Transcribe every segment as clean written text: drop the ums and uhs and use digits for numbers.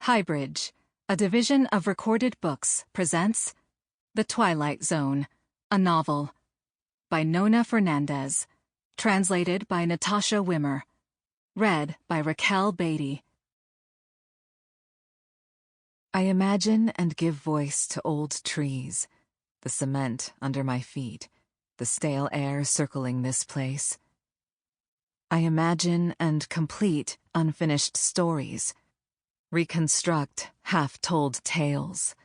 HighBridge, a division of Recorded Books, presents The Twilight Zone, a novel, by Nona Fernandez, translated by Natasha Wimmer, read by Raquel Beattie. I imagine and give voice to old trees, the cement under my feet, the stale air circling this place. I imagine and complete unfinished stories, reconstruct half-told tales.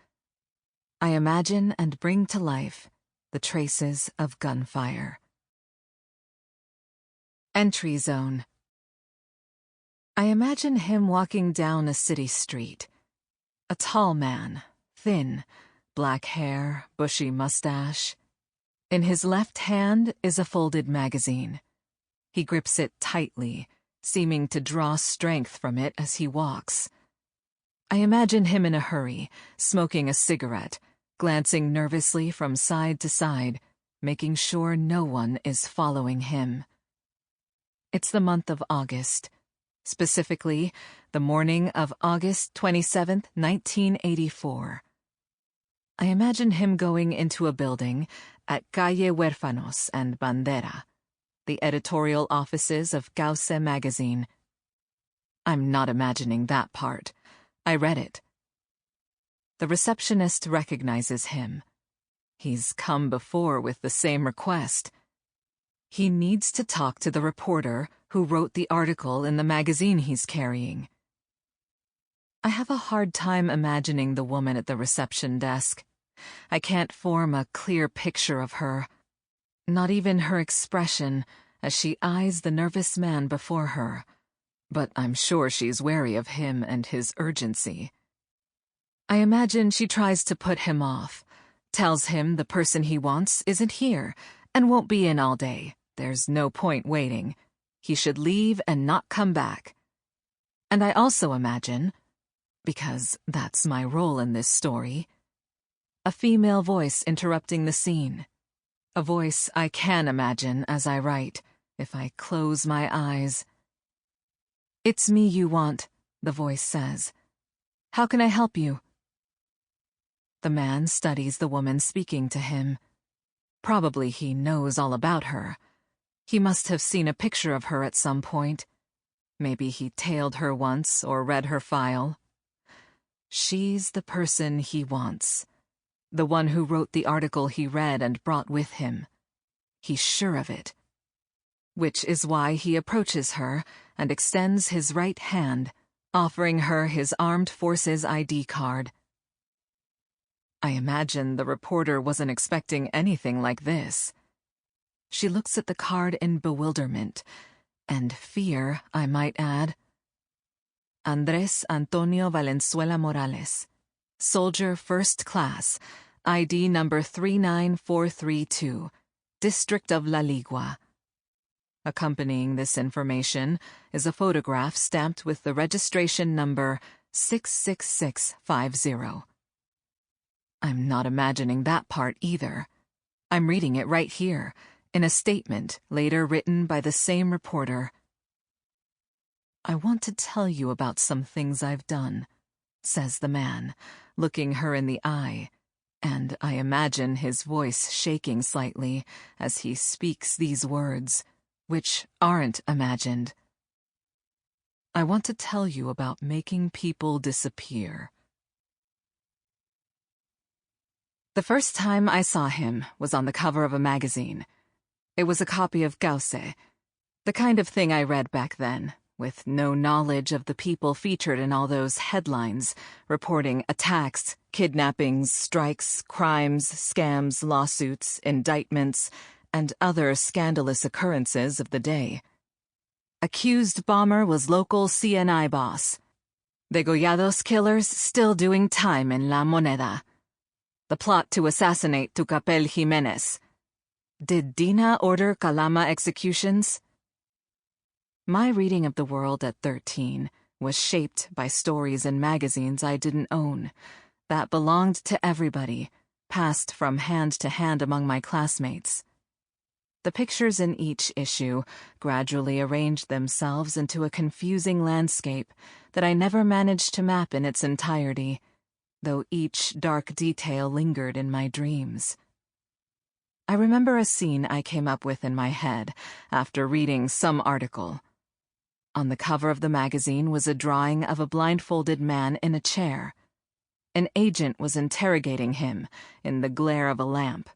I imagine and bring to life the traces of gunfire. Entry Zone. I imagine him walking down a city street. A tall man, thin, black hair, bushy mustache. In his left hand is a folded magazine. He grips it tightly, seeming to draw strength from it as he walks. I imagine him in a hurry, smoking a cigarette, glancing nervously from side to side, making sure no one is following him. It's the month of August. Specifically, the morning of August 27th, 1984. I imagine him going into a building at Calle Huérfanos and Bandera, the editorial offices of Cauce magazine. I'm not imagining that part. I read it. The receptionist recognizes him. He's come before with the same request. He needs to talk to the reporter who wrote the article in the magazine he's carrying. I have a hard time imagining the woman at the reception desk. I can't form a clear picture of her. Not even her expression as she eyes the nervous man before her. But I'm sure she's wary of him and his urgency. I imagine she tries to put him off, tells him the person he wants isn't here and won't be in all day. There's no point waiting. He should leave and not come back. And I also imagine, because that's my role in this story, a female voice interrupting the scene. A voice I can imagine as I write, if I close my eyes. "It's me you want," the voice says. "How can I help you?" The man studies the woman speaking to him. Probably he knows all about her. He must have seen a picture of her at some point. Maybe he tailed her once or read her file. She's the person he wants. The one who wrote the article he read and brought with him. He's sure of it. Which is why he approaches her and extends his right hand, offering her his Armed Forces ID card. I imagine the reporter wasn't expecting anything like this. She looks at the card in bewilderment, and fear, I might add. Andrés Antonio Valenzuela Morales, Soldier First Class, ID number 39432, District of La Ligua. Accompanying this information is a photograph stamped with the registration number 66650. I'm not imagining that part either. I'm reading it right here, in a statement later written by the same reporter. "I want to tell you about some things I've done," says the man, looking her in the eye, and I imagine his voice shaking slightly as he speaks these words, which aren't imagined. "I want to tell you about making people disappear." The first time I saw him was on the cover of a magazine. It was a copy of Cauce, the kind of thing I read back then, with no knowledge of the people featured in all those headlines, reporting attacks, kidnappings, strikes, crimes, scams, lawsuits, indictments, and other scandalous occurrences of the day. Accused bomber was local CNI boss. Degollados killers still doing time in La Moneda. The plot to assassinate Tucapel Jimenez. Did Dina order Calama executions? My reading of the world at 13 was shaped by stories in magazines I didn't own, that belonged to everybody, passed from hand to hand among my classmates. The pictures in each issue gradually arranged themselves into a confusing landscape that I never managed to map in its entirety, though each dark detail lingered in my dreams. I remember a scene I came up with in my head after reading some article. On the cover of the magazine was a drawing of a blindfolded man in a chair. An agent was interrogating him in the glare of a lamp.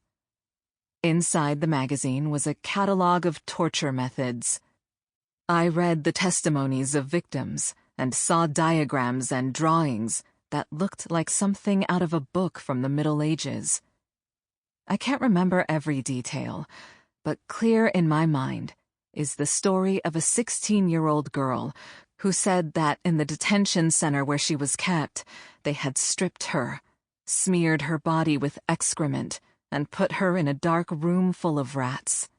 Inside the magazine was a catalog of torture methods. I read the testimonies of victims and saw diagrams and drawings that looked like something out of a book from the Middle Ages. I can't remember every detail, but clear in my mind is the story of a 16-year-old girl who said that in the detention center where she was kept, they had stripped her, smeared her body with excrement, and put her in a dark room full of rats.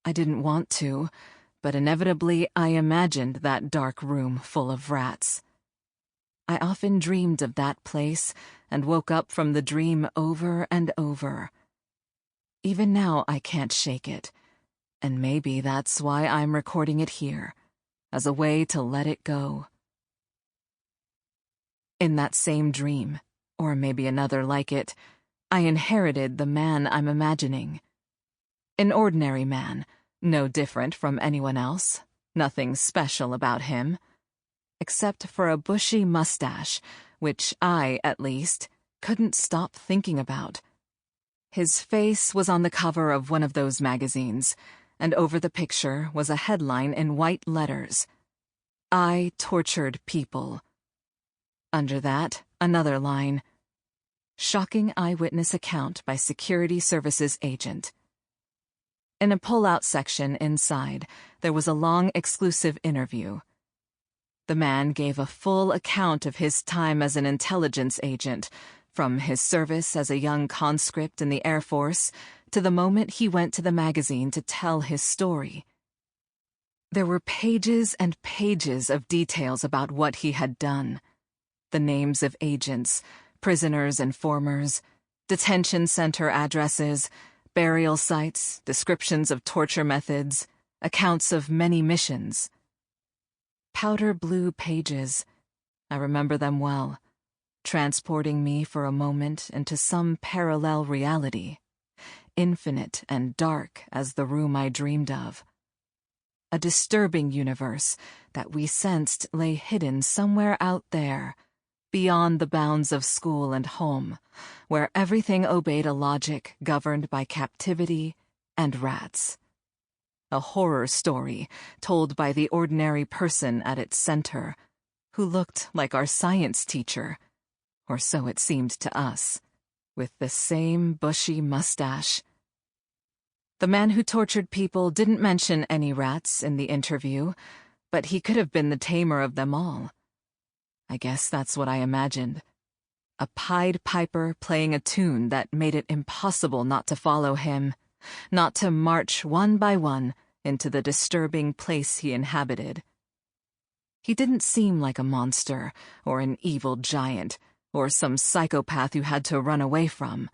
I didn't want to, but inevitably I imagined that dark room full of rats. I often dreamed of that place and woke up from the dream over and over. Even now I can't shake it, and maybe that's why I'm recording it here, as a way to let it go. In that same dream, or maybe another like it, I inherited the man I'm imagining. An ordinary man, no different from anyone else, nothing special about him, except for a bushy mustache, which I, at least, couldn't stop thinking about. His face was on the cover of one of those magazines, and over the picture was a headline in white letters: "I tortured people." Under that, another line: "Shocking eyewitness account by security services agent." In a pull-out section inside, there was a long exclusive interview. The man gave a full account of his time as an intelligence agent, from his service as a young conscript in the Air Force to the moment he went to the magazine to tell his story. There were pages and pages of details about what he had done. The names of agents, prisoners' informers, detention center addresses, burial sites, descriptions of torture methods, accounts of many missions. Powder blue pages. I remember them well, transporting me for a moment into some parallel reality, infinite and dark as the room I dreamed of. A disturbing universe that we sensed lay hidden somewhere out there, beyond the bounds of school and home, where everything obeyed a logic governed by captivity and rats. A horror story told by the ordinary person at its center, who looked like our science teacher, or so it seemed to us, with the same bushy mustache. The man who tortured people didn't mention any rats in the interview, but he could have been the tamer of them all. I guess that's what I imagined. A Pied Piper playing a tune that made it impossible not to follow him, not to march one by one into the disturbing place he inhabited. He didn't seem like a monster, or an evil giant, or some psychopath you had to run away from.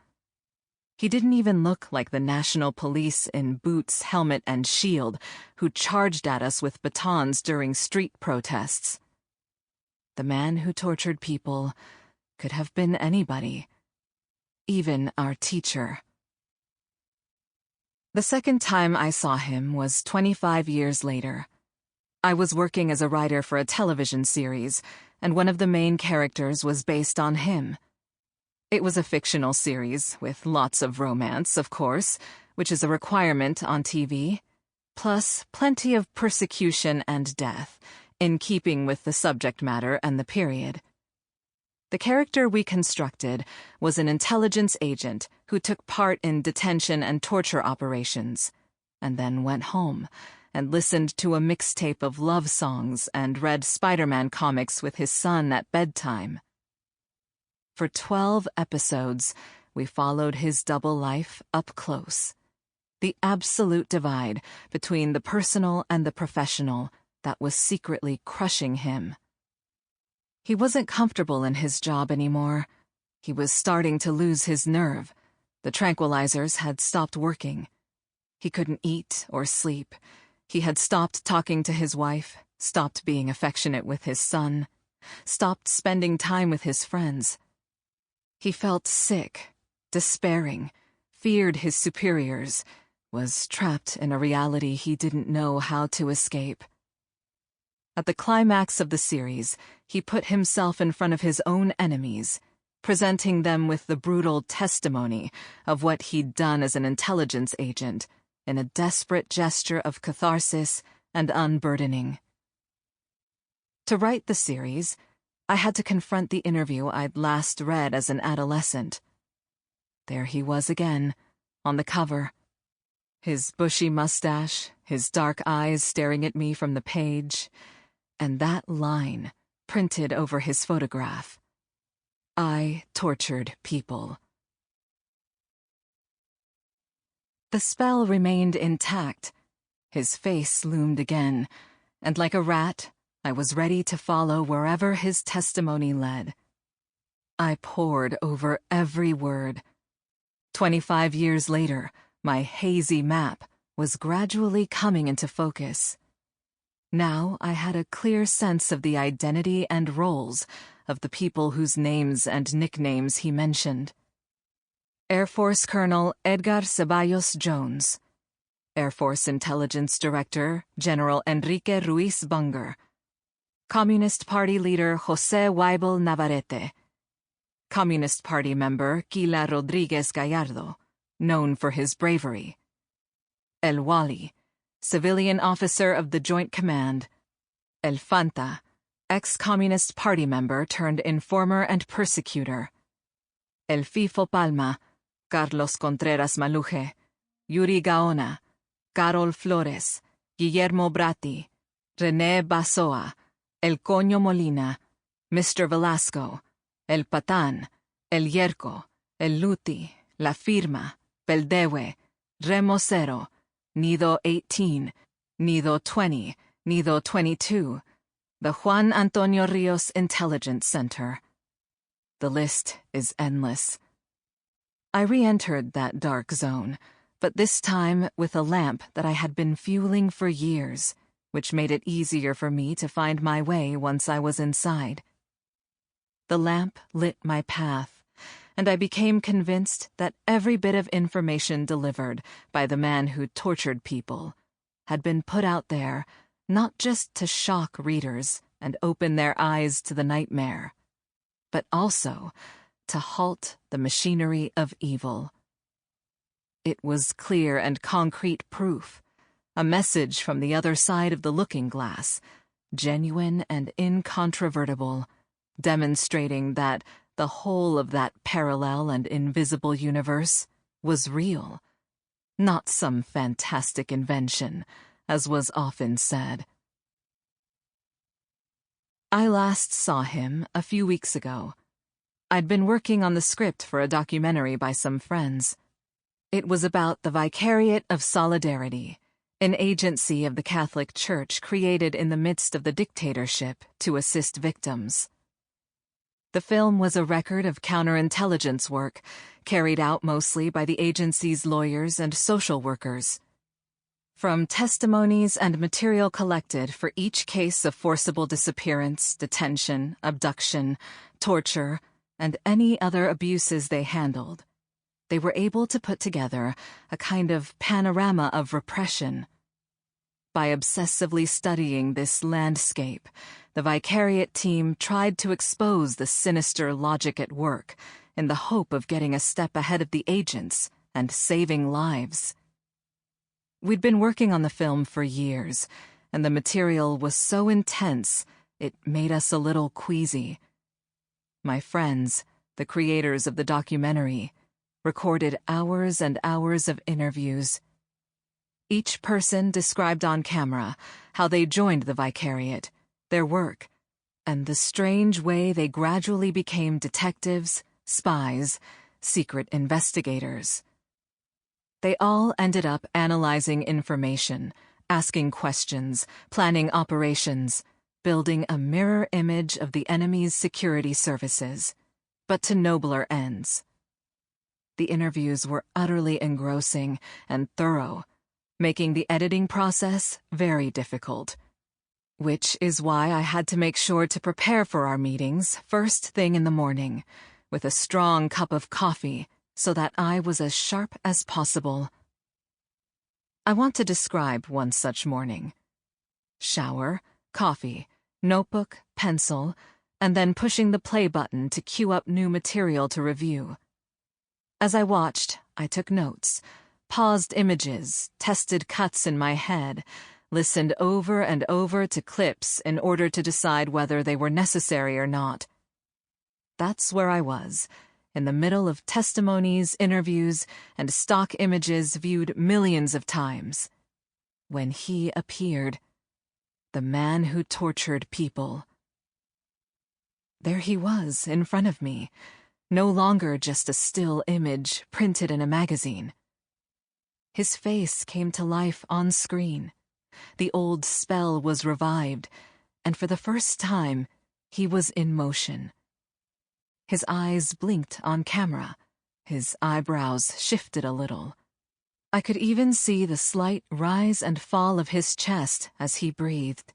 He didn't even look like the National Police in boots, helmet, and shield who charged at us with batons during street protests. The man who tortured people could have been anybody, even our teacher. The second time I saw him was 25 years later. I was working as a writer for a television series, and one of the main characters was based on him. It was a fictional series, with lots of romance, of course, which is a requirement on TV, plus plenty of persecution and death, in keeping with the subject matter and the period. The character we constructed was an intelligence agent who took part in detention and torture operations, and then went home and listened to a mixtape of love songs and read Spider-Man comics with his son at bedtime. For 12 episodes, we followed his double life up close. The absolute divide between the personal and the professional that was secretly crushing him. He wasn't comfortable in his job anymore. He was starting to lose his nerve. The tranquilizers had stopped working. He couldn't eat or sleep. He had stopped talking to his wife, stopped being affectionate with his son, stopped spending time with his friends. He felt sick, despairing, feared his superiors, was trapped in a reality he didn't know how to escape. At the climax of the series, he put himself in front of his own enemies, presenting them with the brutal testimony of what he'd done as an intelligence agent in a desperate gesture of catharsis and unburdening. To write the series, I had to confront the interview I'd last read as an adolescent. There he was again, on the cover. His bushy mustache, his dark eyes staring at me from the page, and that line printed over his photograph. I tortured people. The spell remained intact. His face loomed again, and like a rat, I was ready to follow wherever his testimony led. I pored over every word. 25 years later, my hazy map was gradually coming into focus. Now I had a clear sense of the identity and roles of the people whose names and nicknames he mentioned. Air Force Colonel Edgar Ceballos Jones, Air Force Intelligence Director General Enrique Ruiz Bunger, Communist Party leader José Weibel Navarrete, Communist Party member Quila Rodríguez Gallardo, known for his bravery, El Wali, civilian officer of the Joint Command, El Fanta, ex-Communist Party member turned informer and persecutor, El Fifo Palma, Carlos Contreras Maluje, Yuri Gaona, Carol Flores, Guillermo Bratti, René Basoa, El Coño Molina, Mr. Velasco, El Patán, El Yerko, El Luti, La Firma, Beldewe, Remo Cero, Nido 18, Nido 20, Nido 22, the Juan Antonio Rios Intelligence Center. The list is endless. I re-entered that dark zone, but this time with a lamp that I had been fueling for years, which made it easier for me to find my way once I was inside. The lamp lit my path, and I became convinced that every bit of information delivered by the man who tortured people had been put out there not just to shock readers and open their eyes to the nightmare, but also to halt the machinery of evil. It was clear and concrete proof, a message from the other side of the looking glass, genuine and incontrovertible, demonstrating that the whole of that parallel and invisible universe was real, not some fantastic invention, as was often said. I last saw him a few weeks ago. I'd been working on the script for a documentary by some friends. It was about the Vicariate of Solidarity, an agency of the Catholic Church created in the midst of the dictatorship to assist victims. The film was a record of counterintelligence work, carried out mostly by the agency's lawyers and social workers. From testimonies and material collected for each case of forcible disappearance, detention, abduction, torture, and any other abuses they handled, they were able to put together a kind of panorama of repression. By obsessively studying this landscape, the Vicariate team tried to expose the sinister logic at work in the hope of getting a step ahead of the agents and saving lives. We'd been working on the film for years, and the material was so intense it made us a little queasy. My friends, the creators of the documentary, recorded hours and hours of interviews. Each person described on camera how they joined the Vicariate, their work, and the strange way they gradually became detectives, spies, secret investigators. They all ended up analyzing information, asking questions, planning operations, building a mirror image of the enemy's security services, but to nobler ends. The interviews were utterly engrossing and thorough, making the editing process very difficult. Which is why I had to make sure to prepare for our meetings first thing in the morning, with a strong cup of coffee, so that I was as sharp as possible. I want to describe one such morning. Shower, coffee, notebook, pencil, and then pushing the play button to queue up new material to review. As I watched, I took notes, paused images, tested cuts in my head, listened over and over to clips in order to decide whether they were necessary or not. That's where I was, in the middle of testimonies, interviews, and stock images viewed millions of times, when he appeared, the man who tortured people. There he was, in front of me, no longer just a still image printed in a magazine. His face came to life on screen. The old spell was revived, and for the first time, he was in motion. His eyes blinked on camera. His eyebrows shifted a little. I could even see the slight rise and fall of his chest as he breathed.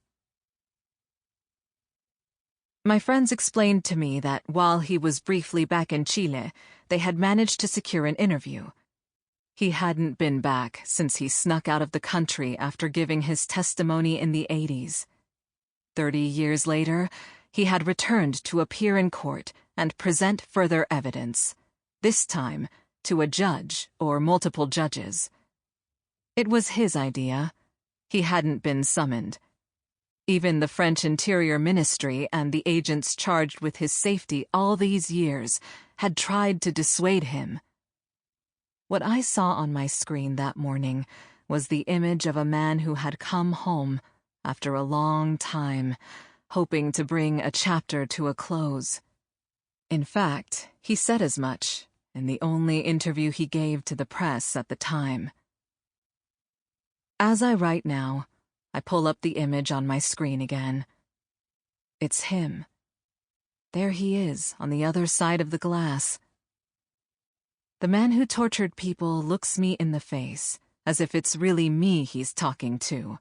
My friends explained to me that while he was briefly back in Chile, they had managed to secure an interview. He hadn't been back since he snuck out of the country after giving his testimony in the 80s. 30 years later, he had returned to appear in court and present further evidence, this time to a judge or multiple judges. It was his idea. He hadn't been summoned. Even the French Interior Ministry and the agents charged with his safety all these years had tried to dissuade him. What I saw on my screen that morning was the image of a man who had come home after a long time, hoping to bring a chapter to a close. In fact, he said as much in the only interview he gave to the press at the time. As I write now, I pull up the image on my screen again. It's him. There he is on the other side of the glass. The man who tortured people looks me in the face, as if it's really me he's talking to.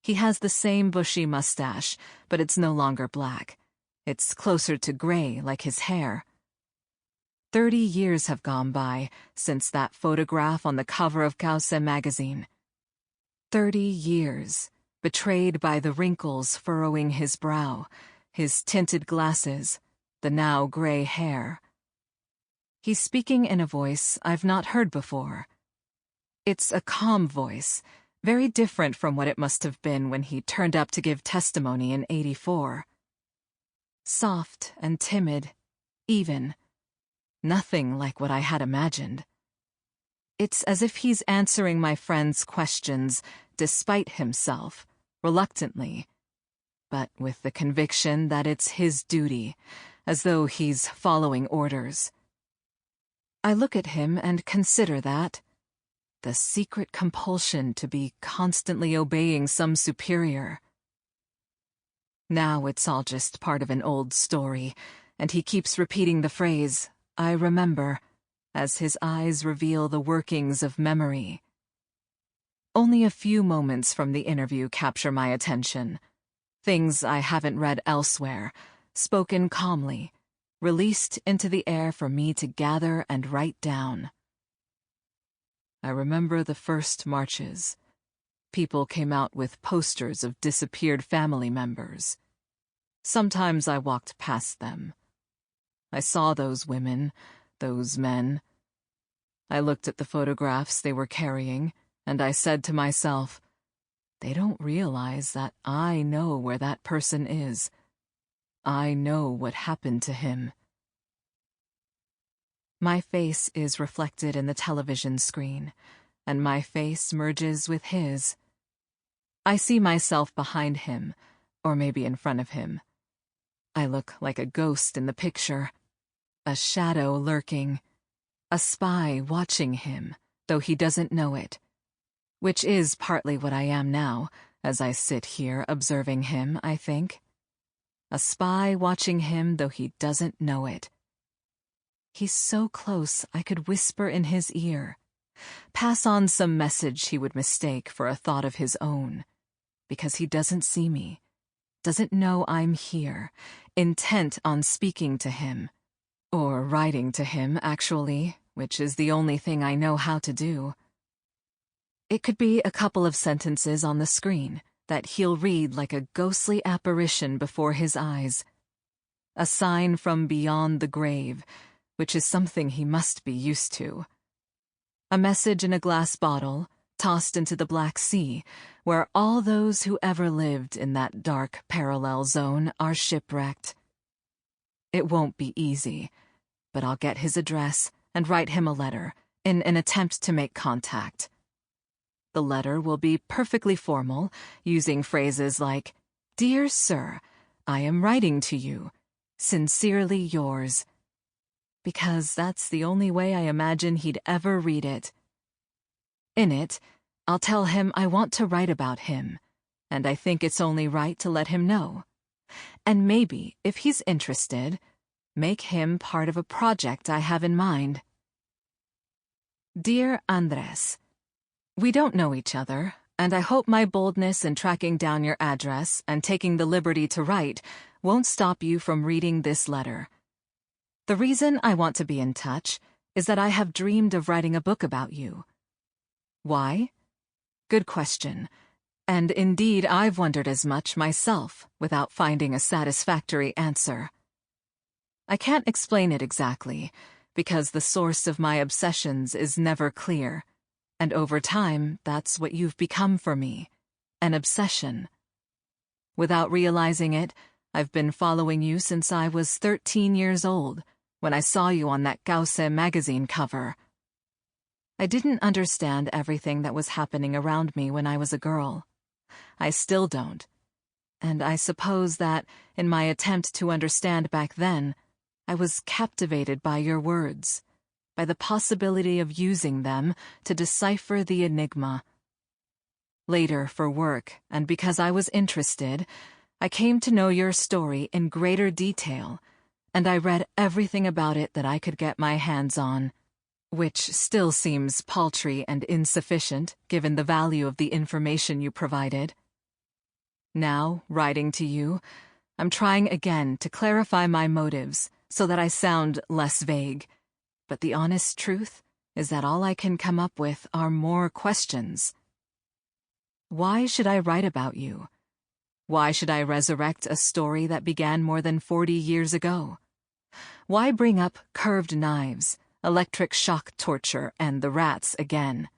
He has the same bushy mustache, but it's no longer black. It's closer to gray, like his hair. 30 years have gone by since that photograph on the cover of Cauce magazine. 30 years, betrayed by the wrinkles furrowing his brow, his tinted glasses, the now gray hair. He's speaking in a voice I've not heard before. It's a calm voice, very different from what it must have been when he turned up to give testimony in '84. Soft and timid, even. Nothing like what I had imagined. It's as if he's answering my friend's questions despite himself, reluctantly, but with the conviction that it's his duty, as though he's following orders. I look at him and consider that the secret compulsion to be constantly obeying some superior. Now it's all just part of an old story, and he keeps repeating the phrase, "I remember," as his eyes reveal the workings of memory. Only a few moments from the interview capture my attention. Things I haven't read elsewhere, spoken calmly, released into the air for me to gather and write down. I remember the first marches. People came out with posters of disappeared family members. Sometimes I walked past them. I saw those women, those men. I looked at the photographs they were carrying, and I said to myself, they don't realize that I know where that person is. I know what happened to him. My face is reflected in the television screen, and my face merges with his. I see myself behind him, or maybe in front of him. I look like a ghost in the picture, a shadow lurking, a spy watching him, though he doesn't know it, which is partly what I am now, as I sit here observing him, I think. A spy watching him though he doesn't know it. He's so close I could whisper in his ear, pass on some message he would mistake for a thought of his own. because he doesn't see me, doesn't know I'm here, intent on speaking to him. Or writing to him, actually, which is the only thing I know how to do. It could be a couple of sentences on the screen that he'll read like a ghostly apparition before his eyes. A sign from beyond the grave, which is something he must be used to. A message in a glass bottle, tossed into the Black Sea, where all those who ever lived in that dark parallel zone are shipwrecked. It won't be easy, but I'll get his address and write him a letter in an attempt to make contact. The letter will be perfectly formal, using phrases like, "Dear Sir, I am writing to you. Sincerely yours." Because that's the only way I imagine he'd ever read it. In it, I'll tell him I want to write about him, and I think it's only right to let him know. And maybe, if he's interested, make him part of a project I have in mind. Dear Andres, we don't know each other, and I hope my boldness in tracking down your address and taking the liberty to write won't stop you from reading this letter. The reason I want to be in touch is that I have dreamed of writing a book about you. Why? Good question. And indeed, I've wondered as much myself without finding a satisfactory answer. I can't explain it exactly, because the source of my obsessions is never clear, and over time, that's what you've become for me, an obsession. Without realizing it, I've been following you since I was 13 years old, when I saw you on that Gauss magazine cover. I didn't understand everything that was happening around me when I was a girl. I still don't. And I suppose that, in my attempt to understand back then, I was captivated by your words, by the possibility of using them to decipher the enigma. Later, for work, and because I was interested, I came to know your story in greater detail, and I read everything about it that I could get my hands on, which still seems paltry and insufficient given the value of the information you provided. Now, writing to you, I'm trying again to clarify my motives so that I sound less vague, but the honest truth is that all I can come up with are more questions. Why should I write about you? Why should I resurrect a story that began more than 40 years ago? Why bring up curved knives, electric shock torture, and the rats again?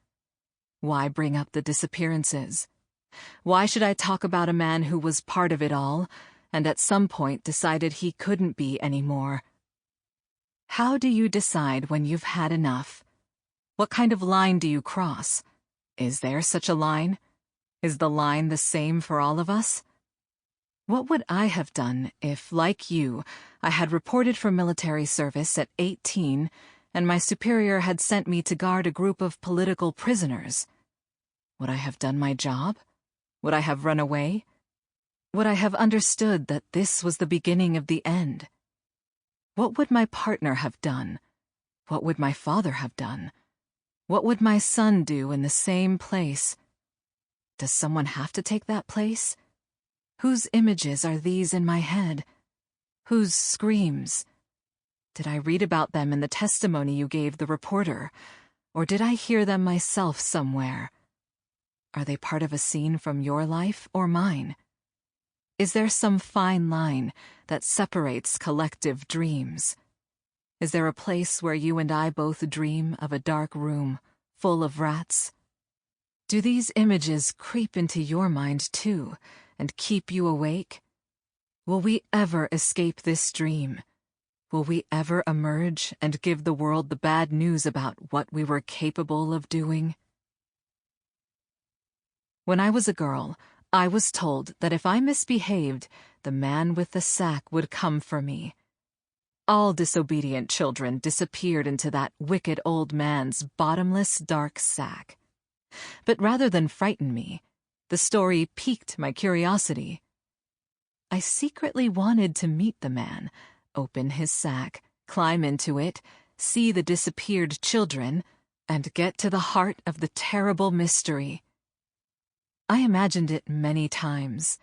Why bring up the disappearances? Why should I talk about a man who was part of it all, and at some point decided he couldn't be anymore? How do you decide when you've had enough? What kind of line do you cross? Is there such a line? Is the line the same for all of us? What would I have done if, like you, I had reported for military service at 18 and my superior had sent me to guard a group of political prisoners? Would I have done my job? Would I have run away? Would I have understood that this was the beginning of the end? What would my partner have done? What would my father have done? What would my son do in the same place? Does someone have to take that place? Whose images are these in my head? Whose screams? Did I read about them in the testimony you gave the reporter, or did I hear them myself somewhere? Are they part of a scene from your life or mine? Is there some fine line that separates collective dreams? Is there a place where you and I both dream of a dark room full of rats? Do these images creep into your mind too and keep you awake? Will we ever escape this dream? Will we ever emerge and give the world the bad news about what we were capable of doing? When I was a girl, I was told that if I misbehaved, the man with the sack would come for me. All disobedient children disappeared into that wicked old man's bottomless dark sack. But rather than frighten me, the story piqued my curiosity. I secretly wanted to meet the man, open his sack, climb into it, see the disappeared children, and get to the heart of the terrible mystery. I imagined it many times.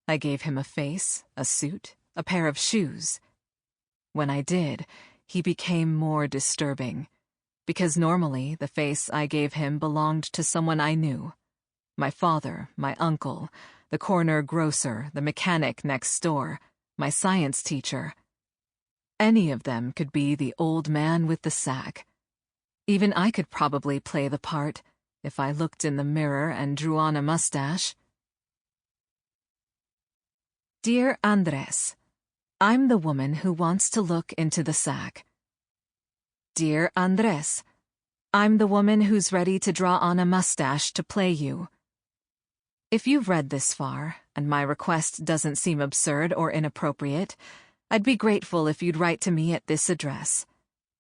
I gave him a face, a suit, a pair of shoes. When I did, he became more disturbing, because normally the face I gave him belonged to someone I knew. My father, my uncle, the corner grocer, the mechanic next door, my science teacher. Any of them could be the old man with the sack. Even I could probably play the part if I looked in the mirror and drew on a mustache. Dear Andres, I'm the woman who wants to look into the sack. Dear Andres, I'm the woman who's ready to draw on a mustache to play you. If you've read this far, and my request doesn't seem absurd or inappropriate, I'd be grateful if you'd write to me at this address.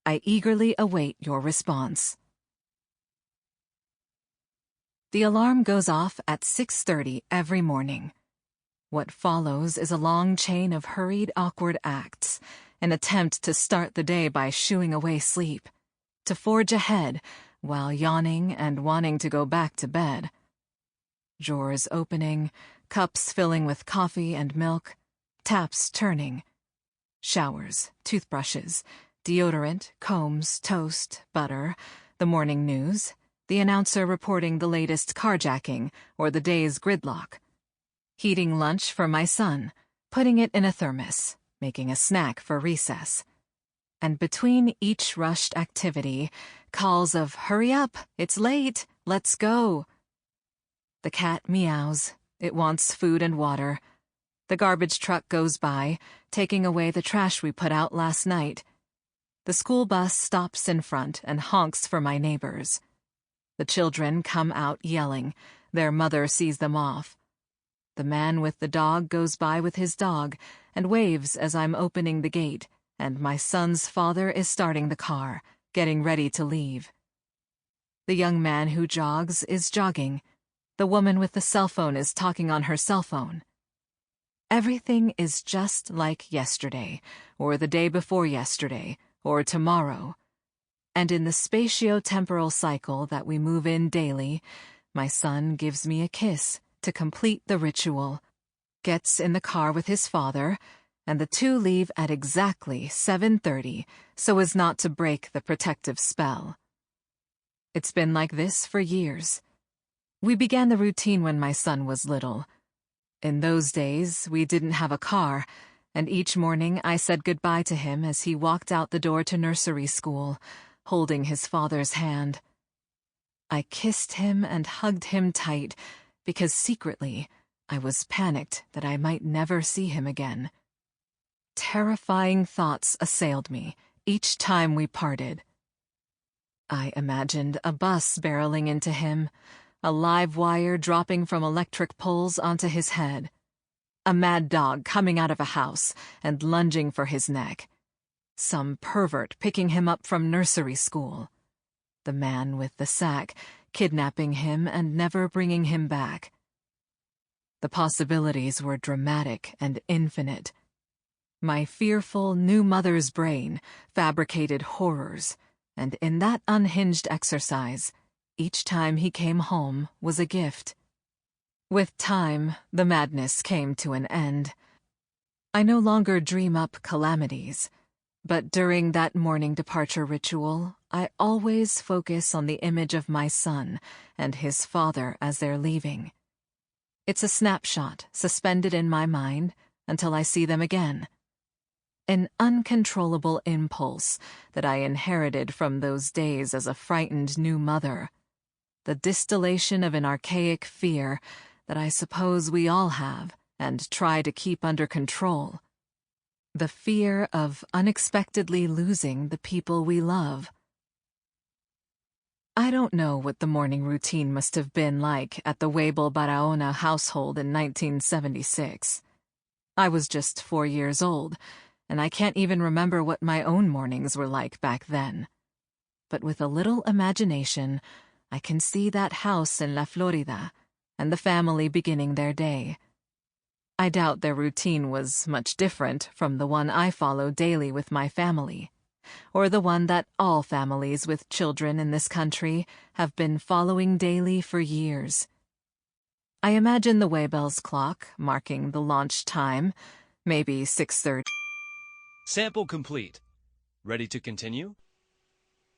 I eagerly await your response. The alarm goes off at 6:30 every morning. What follows is a long chain of hurried, awkward acts, an attempt to start the day by shooing away sleep, to forge ahead while yawning and wanting to go back to bed. Drawers opening, cups filling with coffee and milk, taps turning. Showers, toothbrushes, deodorant, combs, toast, butter, the morning news, the announcer reporting the latest carjacking or the day's gridlock. Heating lunch for my son, putting it in a thermos, making a snack for recess. And between each rushed activity, calls of, "Hurry up, it's late, let's go." The cat meows, it wants food and water. The garbage truck goes by, taking away the trash we put out last night. The school bus stops in front and honks for my neighbors. The children come out yelling, their mother sees them off. The man with the dog goes by with his dog and waves as I'm opening the gate, and my son's father is starting the car, getting ready to leave. The young man who jogs is jogging. The woman with the cell phone is talking on her cell phone. Everything is just like yesterday, or the day before yesterday, or tomorrow. And in the spatio-temporal cycle that we move in daily, my son gives me a kiss to complete the ritual, gets in the car with his father, and the two leave at exactly 7:30 so as not to break the protective spell. It's been like this for years. We began the routine when my son was little. In those days, we didn't have a car, and each morning I said goodbye to him as he walked out the door to nursery school, holding his father's hand. I kissed him and hugged him tight, because secretly I was panicked that I might never see him again. Terrifying thoughts assailed me each time we parted. I imagined a bus barreling into him, a live wire dropping from electric poles onto his head, a mad dog coming out of a house and lunging for his neck, some pervert picking him up from nursery school, the man with the sack kidnapping him and never bringing him back. The possibilities were dramatic and infinite. My fearful new mother's brain fabricated horrors, and in that unhinged exercise, each time he came home was a gift. With time, the madness came to an end. I no longer dream up calamities, but during that morning departure ritual, I always focus on the image of my son and his father as they're leaving. It's a snapshot suspended in my mind until I see them again. An uncontrollable impulse that I inherited from those days as a frightened new mother. The distillation of an archaic fear that I suppose we all have and try to keep under control. The fear of unexpectedly losing the people we love. I don't know what the morning routine must have been like at the Weibel Barahona household in 1976. I was just 4 years old, and I can't even remember what my own mornings were like back then. But with a little imagination, I can see that house in La Florida and the family beginning their day. I doubt their routine was much different from the one I follow daily with my family, or the one that all families with children in this country have been following daily for years. I imagine the Weybell's clock marking the launch time, maybe 6:30. Sample complete. Ready to continue?